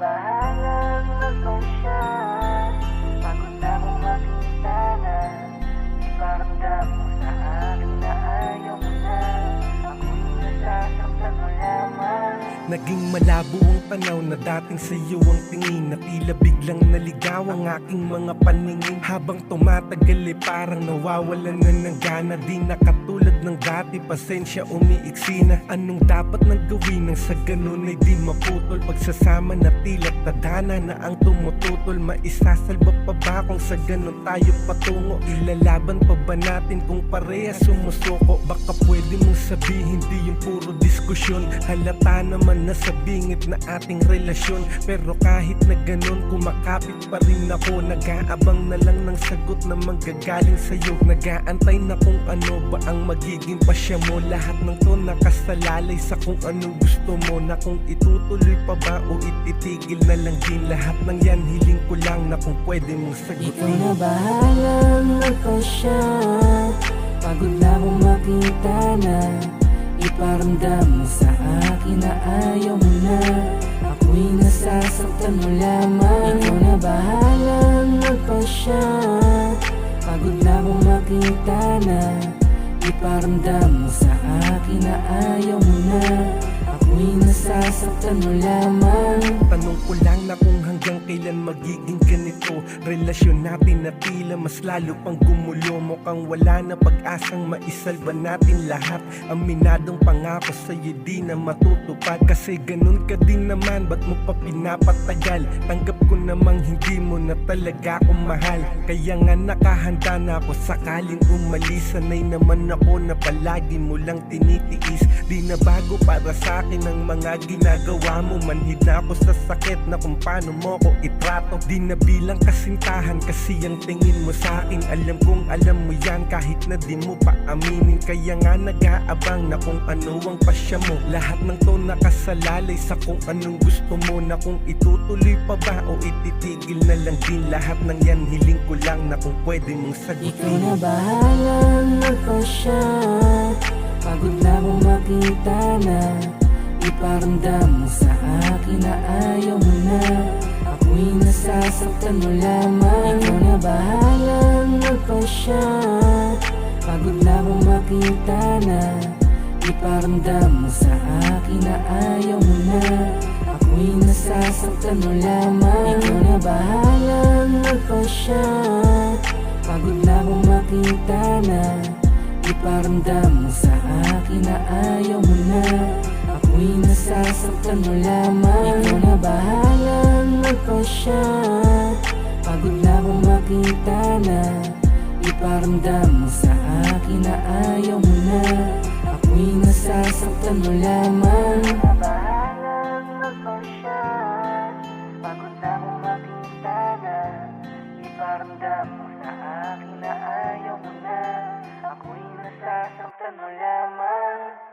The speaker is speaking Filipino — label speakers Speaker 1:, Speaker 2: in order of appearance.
Speaker 1: bahalang magpasya. Pagod na akong makita na iparamdam mo sa akin na ayaw mo na. Ako'y nasasaktan mo lamang.
Speaker 2: Naging malabo ang panahon na dating sa'yo ang tingin, na tila biglang naligaw ang aking mga paningin. Habang tumatagal parang nawawalan na ng gana. Di na katulad ng dati, pasensya umiiksi na. Anong dapat nang gawin nang sa ganun ay di maputol? Pagsasama na tila tadhana na ang tumututol. Maisasalba pa ba kung sa ganun tayo patungo? Ilalaban pa ba natin kung parehas sumusuko? Baka pwede mong sabihin di yung puro diskusyon. Halata naman na sa bingit na ating relasyon. Pero kahit na ganun, kumakapit pa rin ako. Nag-aabang na lang ng sagot na manggagaling sa'yo. Nag-aantay na kung ano ba ang magiging pasya mo. Lahat ng to nakasalalay sa kung anong gusto mo. Na kung itutuloy pa ba o ititigil na lang din. Lahat ng yan hiling ko lang na kung pwede mong sagutin.
Speaker 1: Ikaw na bahalang magpasya. Pagod na akong makita na iparamdam mo sa akin na ayaw mo na. Ako'y nasasaktan mo lamang. Ikaw na bahalang magpasya. Pagod na akong makita na iparamdam mo sa akin na ayaw mo na. Ako'y nasasaktan mo lamang.
Speaker 2: Tanong ko lang na kung hanggang kailan magiging ganito relasyon natin na tila mas lalo pang gumulo. Mukhang wala na pag-asang maisalba natin lahat. Aminadong pangako sa'yo di na matutupad. Kasi ganun ka din naman, ba't mo pa pinapatagal? Tanggap ko namang hindi mo na talaga ako mahal. Kaya nga nakahanda na ako sakaling umalis. Sanay naman ako na palagi mo lang tinitiis. Di na bago para sa akin ang mga ginagawa mo. Manhid na ako sa sakit na kung paano mo ko itrato. Di na bilang kasintahan kasi ang tingin mo sa akin. Alam kong alam mo yan kahit na di mo pa aminin. Kaya nga nag-aabang na kung ano ang pasya mo. Lahat ng to nakasalalay sa kung anong gusto mo. Na kung itutuloy pa ba o ititigil na lang din. Lahat ng yan hiling ko lang na kung pwede mong sagutin.
Speaker 1: Ikaw na bahalang magpasya. Pagod na akong makita na iparamdam mo sa akin na ayaw mo na. Ako'y nasasaktan mo lamang. Ikaw na bahalang magpasya. Pagod na akong makita na iparamdam mo sa akin na ayaw mo na. Ako'y nasasaktan mo lamang. Ikaw na bahalang magpasya. Pagod na akong makita na iparamdam mo sa akin na ayaw mo na. Ako'y nasasaktan mo lamang. Ikaw na bahalang magpasya. Pagod na akong makita na iparamdam mo sa akin na ayaw mo na. Ako'y nasasaktan mo lamang. Ikaw na bahalang magpasya. Pagod na akong makita na iparamdam mo sa akin na ayaw mo na. Ako'y nasasaktan mo lamang.